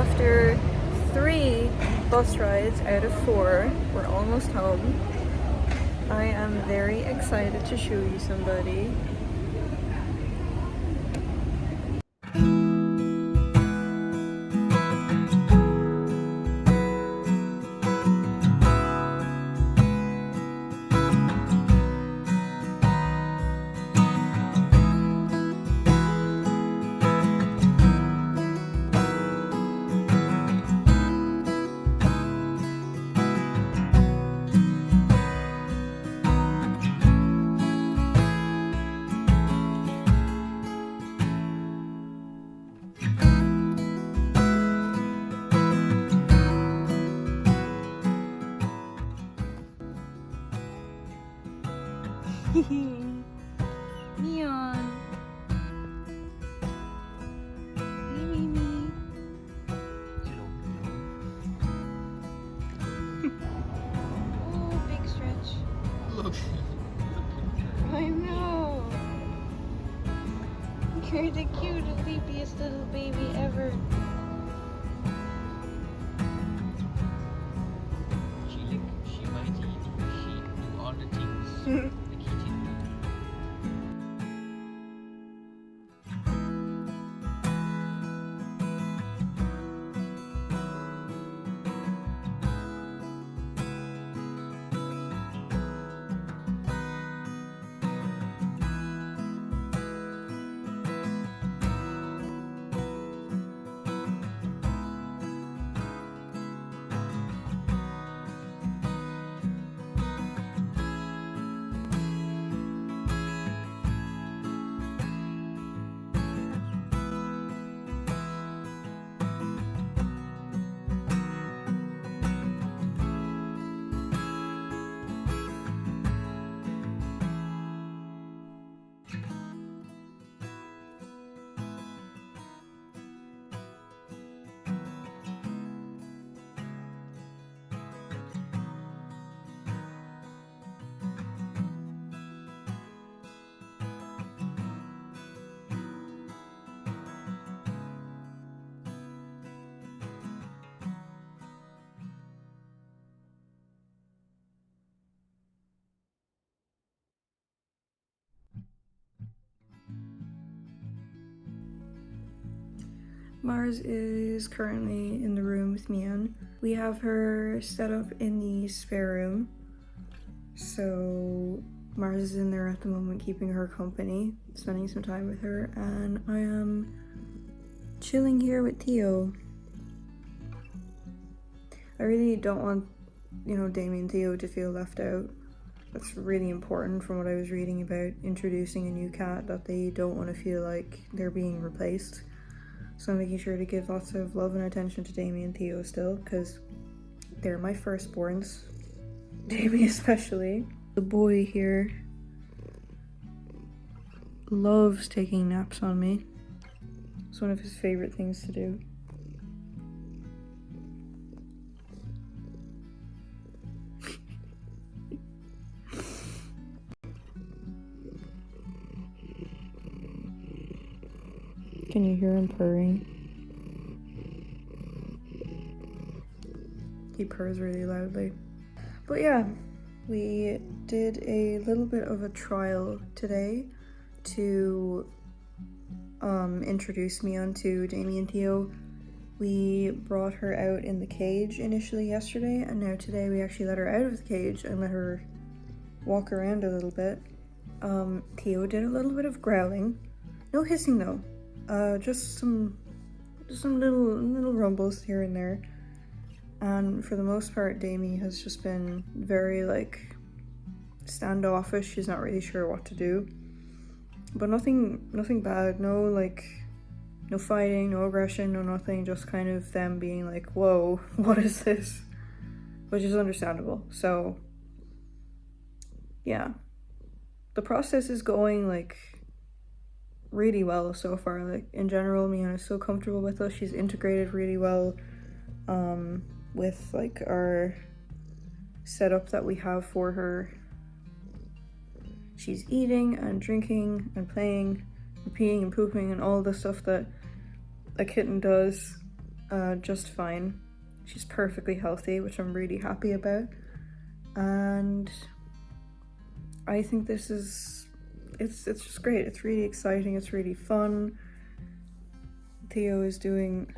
After 3 bus rides out of 4, we're almost home. I am very excited to show you somebody. Mion. Hey, Mimi. Oh, big stretch. Look. I know. You're the cutest, sleepiest little baby ever. She lick, she mighty, she do all the things. The kitten. Mars is currently in the room with Mion. We have her set up in the spare room. So Mars is in there at the moment keeping her company, spending some time with her, and I am chilling here with Theo. I really don't want, Damie and Theo to feel left out. That's really important from what I was reading about introducing a new cat, that they don't want to feel like they're being replaced. So I'm making sure to give lots of love and attention to Damie and Theo still, because they're my firstborns. Damie especially. The boy here loves taking naps on me. It's one of his favorite things to do. Can you hear him purring? He purrs really loudly. But yeah, we did a little bit of a trial today to introduce Mion to Damie and Theo. We brought her out in the cage initially yesterday, and now today we actually let her out of the cage and let her walk around a little bit. Theo did a little bit of growling. No hissing though. Just some little rumbles here and there. And for the most part, Damie has just been very standoffish. She's not really sure what to do. But nothing bad. No fighting, no aggression, no nothing. Just kind of them being like, whoa, what is this? Which is understandable. So yeah, the process is going really well so far. In general, Mion is so comfortable with us. She's integrated really well with our setup that we have for her. She's eating and drinking and playing and peeing and pooping and all the stuff that a kitten does. just fine. She's perfectly healthy, which I'm really happy about. And I think this is, it's just great. It's really exciting, it's really fun. Theo is doing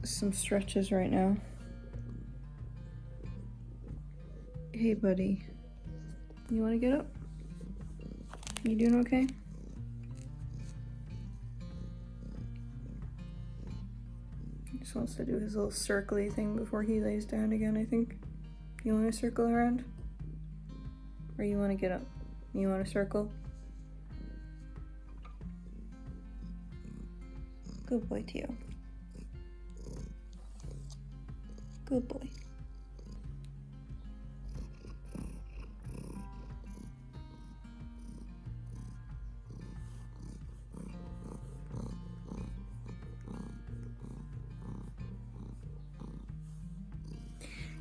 some stretches right now. Hey buddy, you want to get up? You doing okay? He just wants to do his little circly thing before he lays down again, I think. You want to circle around? Or you want to get up? You want to circle? Good boy, Theo. Good boy.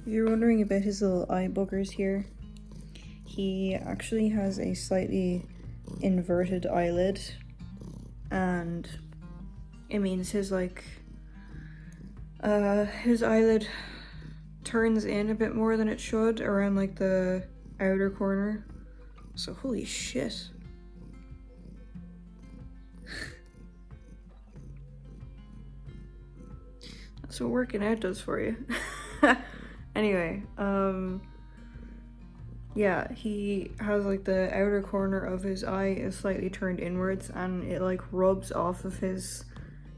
If you're wondering about his little eye boogers here, he actually has a slightly inverted eyelid, and it means his his eyelid turns in a bit more than it should around like the outer corner. So holy shit. That's what working out does for you. Anyway, yeah, he has like the outer corner of his eye is slightly turned inwards, and it like rubs off of his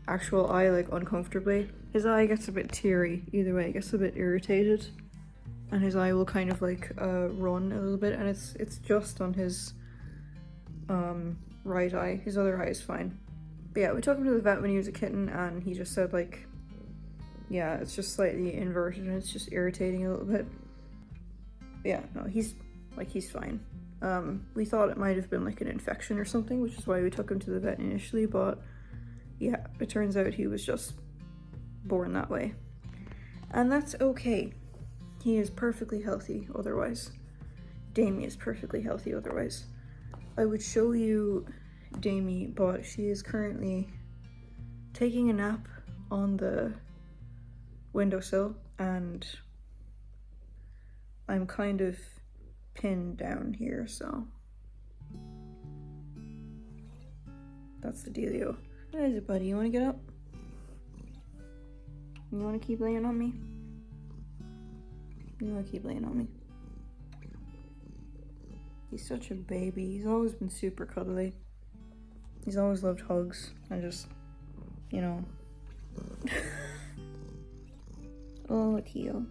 actual eye like uncomfortably. His eye gets a bit teary either way, it gets a bit irritated, and his eye will kind of like run a little bit, and it's just on his right eye. His other eye is fine. But yeah, we took him to the vet when he was a kitten, and he just said like, yeah, it's just slightly inverted and it's just irritating a little bit. But yeah, no, he's fine. We thought it might have been like an infection or something, which is why we took him to the vet initially, but yeah, it turns out he was just born that way. And that's okay. He is perfectly healthy otherwise. Damie is perfectly healthy otherwise. I would show you Damie, but she is currently taking a nap on the windowsill, and I'm kind of pinned down here, so that's the dealio. What is it, buddy? You want to get up? You want to keep laying on me? You want to keep laying on me? He's such a baby. He's always been super cuddly. He's always loved hugs and just, you know. Oh, Theo.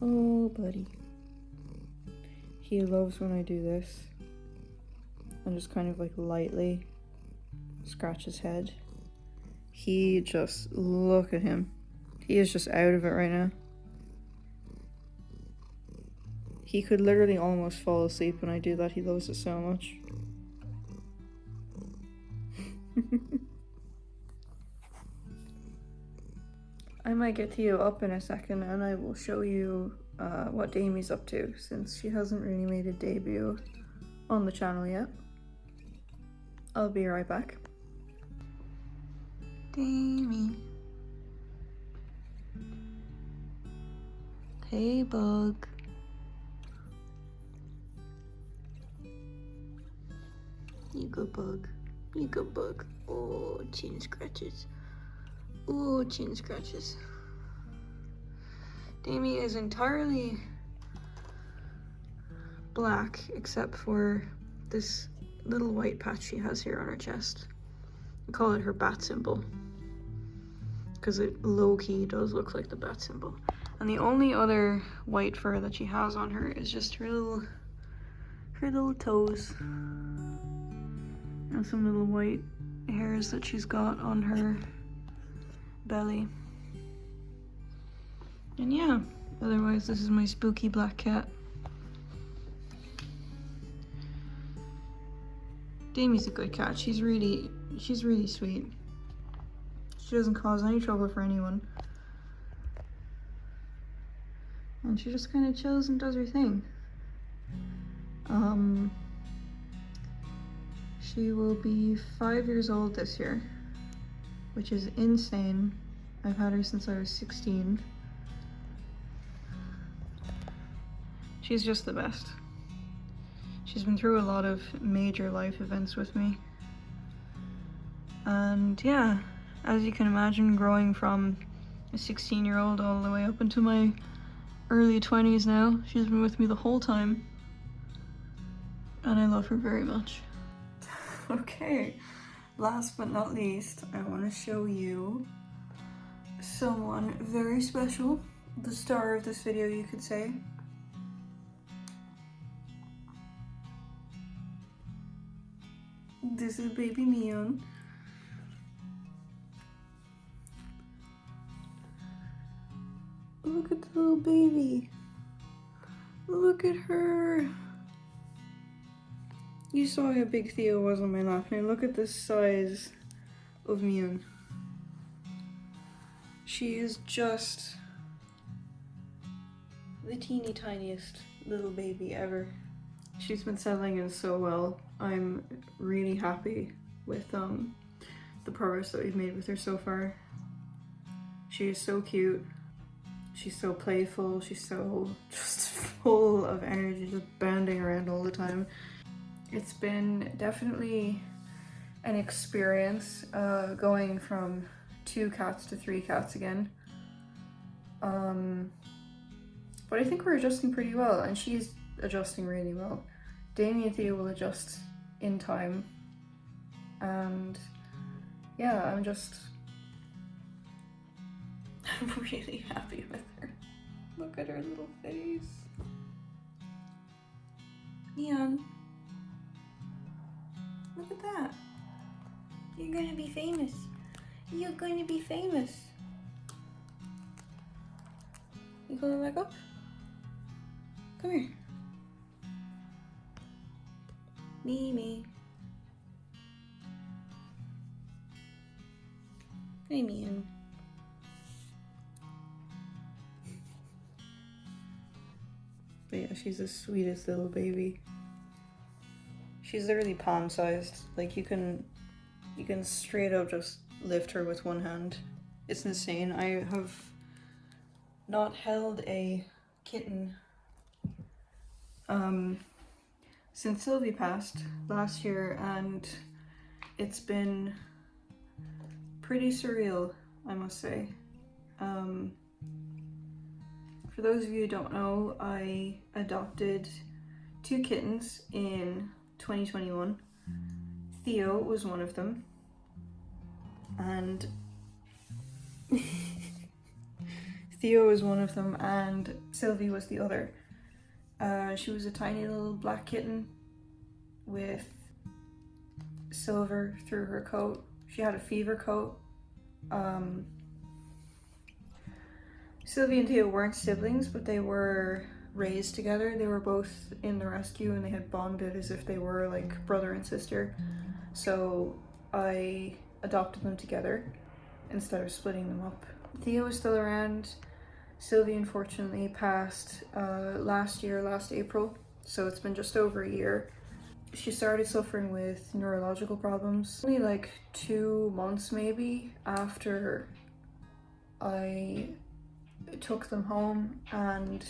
Oh, buddy. He loves when I do this. And just kind of like lightly scratch his head. He just, look at him. He is just out of it right now. He could literally almost fall asleep when I do that. He loves it so much. I might get Theo up in a second and I will show you what Damie's up to, since she hasn't really made a debut on the channel yet. I'll be right back. Damie. Hey, bug. You good bug. You good bug. Oh, chin scratches. Oh, chin scratches. Damie is entirely black except for this little white patch she has here on her chest. I call it her bat symbol because it low-key does look like the bat symbol. And the only other white fur that she has on her is just her little toes and some little white hairs that she's got on her belly. And yeah, otherwise this is my spooky black cat. Damie's a good cat. She's really sweet. She doesn't cause any trouble for anyone. And she just kind of chills and does her thing. She will be 5 years old this year. which is insane. I've had her since I was 16. She's just the best. She's been through a lot of major life events with me. And yeah, as you can imagine, growing from a 16-year-old all the way up into my early 20s now, she's been with me the whole time. And I love her very much. Okay, last but not least, I want to show you someone very special. The star of this video, you could say. This is baby Mion. Look at the little baby. Look at her. You saw how big Theo was on my lap. Now look at the size of Mion. She is just the teeny tiniest little baby ever. She's been settling in so well. I'm really happy with the progress that we've made with her so far. She is so cute. She's so playful. She's so just full of energy, just bounding around all the time. It's been definitely an experience going from 2 cats to 3 cats again. But I think we're adjusting pretty well, and she's adjusting really well. Damie and Theo will adjust in time, and yeah, I'm really happy with her. Look at her little face. Mion, look at that. You're gonna be famous. You're going to be famous. You going back up? Come here. Mimi. Hey, Mion. But yeah, she's the sweetest little baby. She's literally palm-sized. Like you can straight up just lift her with one hand. It's insane. I have not held a kitten since Sylvie passed last year, and it's been pretty surreal, I must say. For those of you who don't know, I adopted 2 kittens in 2021. Theo was one of them, and Theo was one of them, and Sylvie was the other. She was a tiny little black kitten with silver through her coat. She had a fever coat. Sylvie and Theo weren't siblings, but they were raised together. They were both in the rescue, and they had bonded as if they were like brother and sister. So I adopted them together instead of splitting them up. Theo is still around. Sylvie unfortunately passed last April, so it's been just over a year. She started suffering with neurological problems only like 2 months maybe after I took them home, and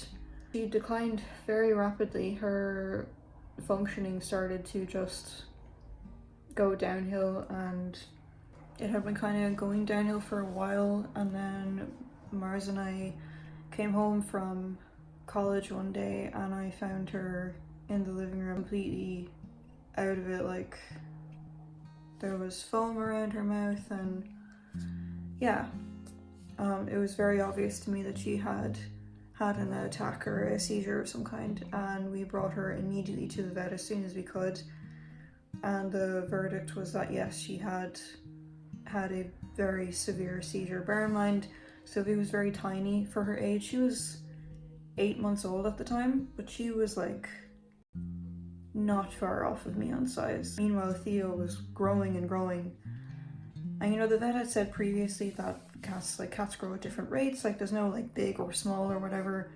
she declined very rapidly. Her functioning started to just go downhill, and it had been kind of going downhill for a while. And then Mars and I came home from college one day, and I found her in the living room completely out of it. Like there was foam around her mouth, and yeah, it was very obvious to me that she had an attack or a seizure of some kind, and we brought her immediately to the vet as soon as we could, and the verdict was that yes, she had a very severe seizure. Bear in mind, Sylvie was very tiny for her age. She was 8 months old at the time, but she was like not far off of me on size. Meanwhile, Theo was growing and growing. And you know, the vet had said previously that cats grow at different rates, like there's no like big or small or whatever,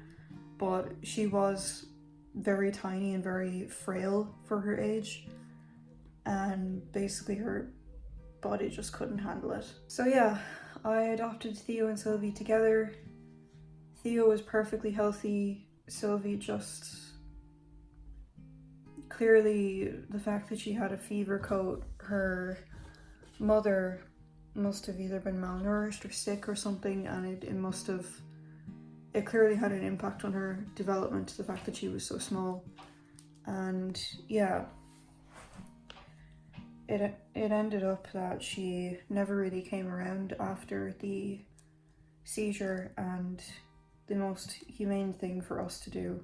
but she was very tiny and very frail for her age, and basically her body just couldn't handle it. So yeah, I adopted Theo and Sylvie together. Theo was perfectly healthy. Sylvie just, clearly the fact that she had a fever coat, her mother must have either been malnourished or sick or something, and it clearly had an impact on her development, the fact that she was so small. And yeah, it ended up that she never really came around after the seizure, and the most humane thing for us to do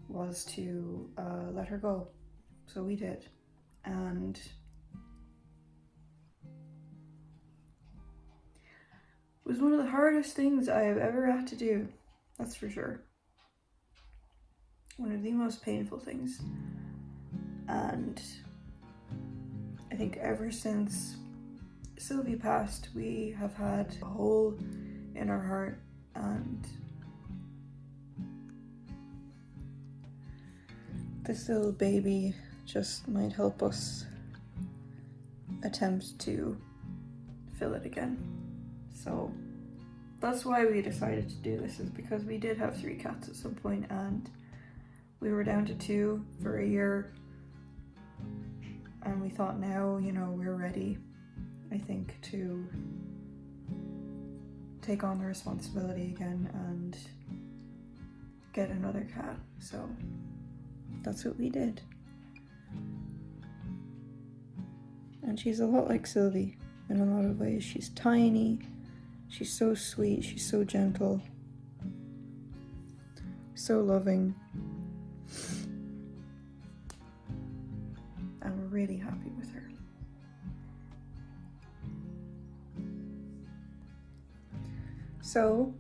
was to let her go. So we did. And it was one of the hardest things I have ever had to do, that's for sure. One of the most painful things. And I think ever since Sylvie passed, we have had a hole in our heart, and this little baby just might help us attempt to fill it again. So that's why we decided to do this, is because we did have 3 cats at some point and we were down to 2 for a year, and we thought now, you know, we're ready, I think, to take on the responsibility again and get another cat. So that's what we did. And she's a lot like Sylvie in a lot of ways. She's tiny, she's so sweet, she's so gentle, so loving. And we're really happy with her. So,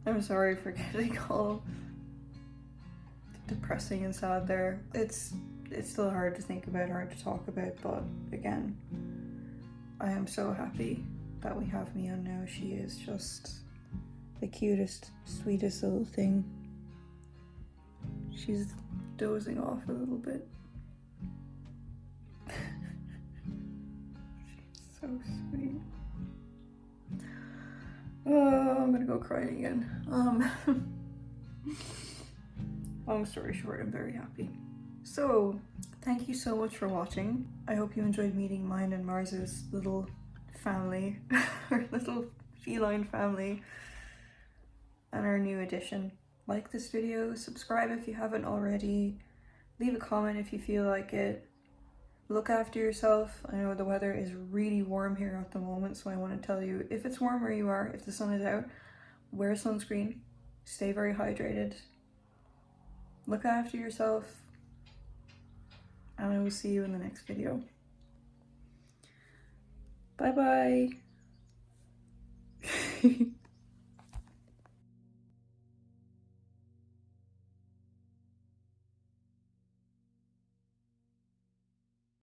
I'm sorry for getting all depressing and sad there. It's still hard to think about, hard to talk about, but again, I am so happy that we have Mion now. She is just the cutest, sweetest little thing. She's dozing off a little bit. She's so sweet. Oh, I'm gonna go crying again. Long story short, I'm very happy. So, thank you so much for watching. I hope you enjoyed meeting mine and Mars's little family, our little feline family, and our new addition. Like this video, subscribe if you haven't already, leave a comment if you feel like it. Look after yourself. I know the weather is really warm here at the moment, so I want to tell you, if it's warm where you are, if the sun is out, wear sunscreen, stay very hydrated, look after yourself, and I will see you in the next video. Bye bye.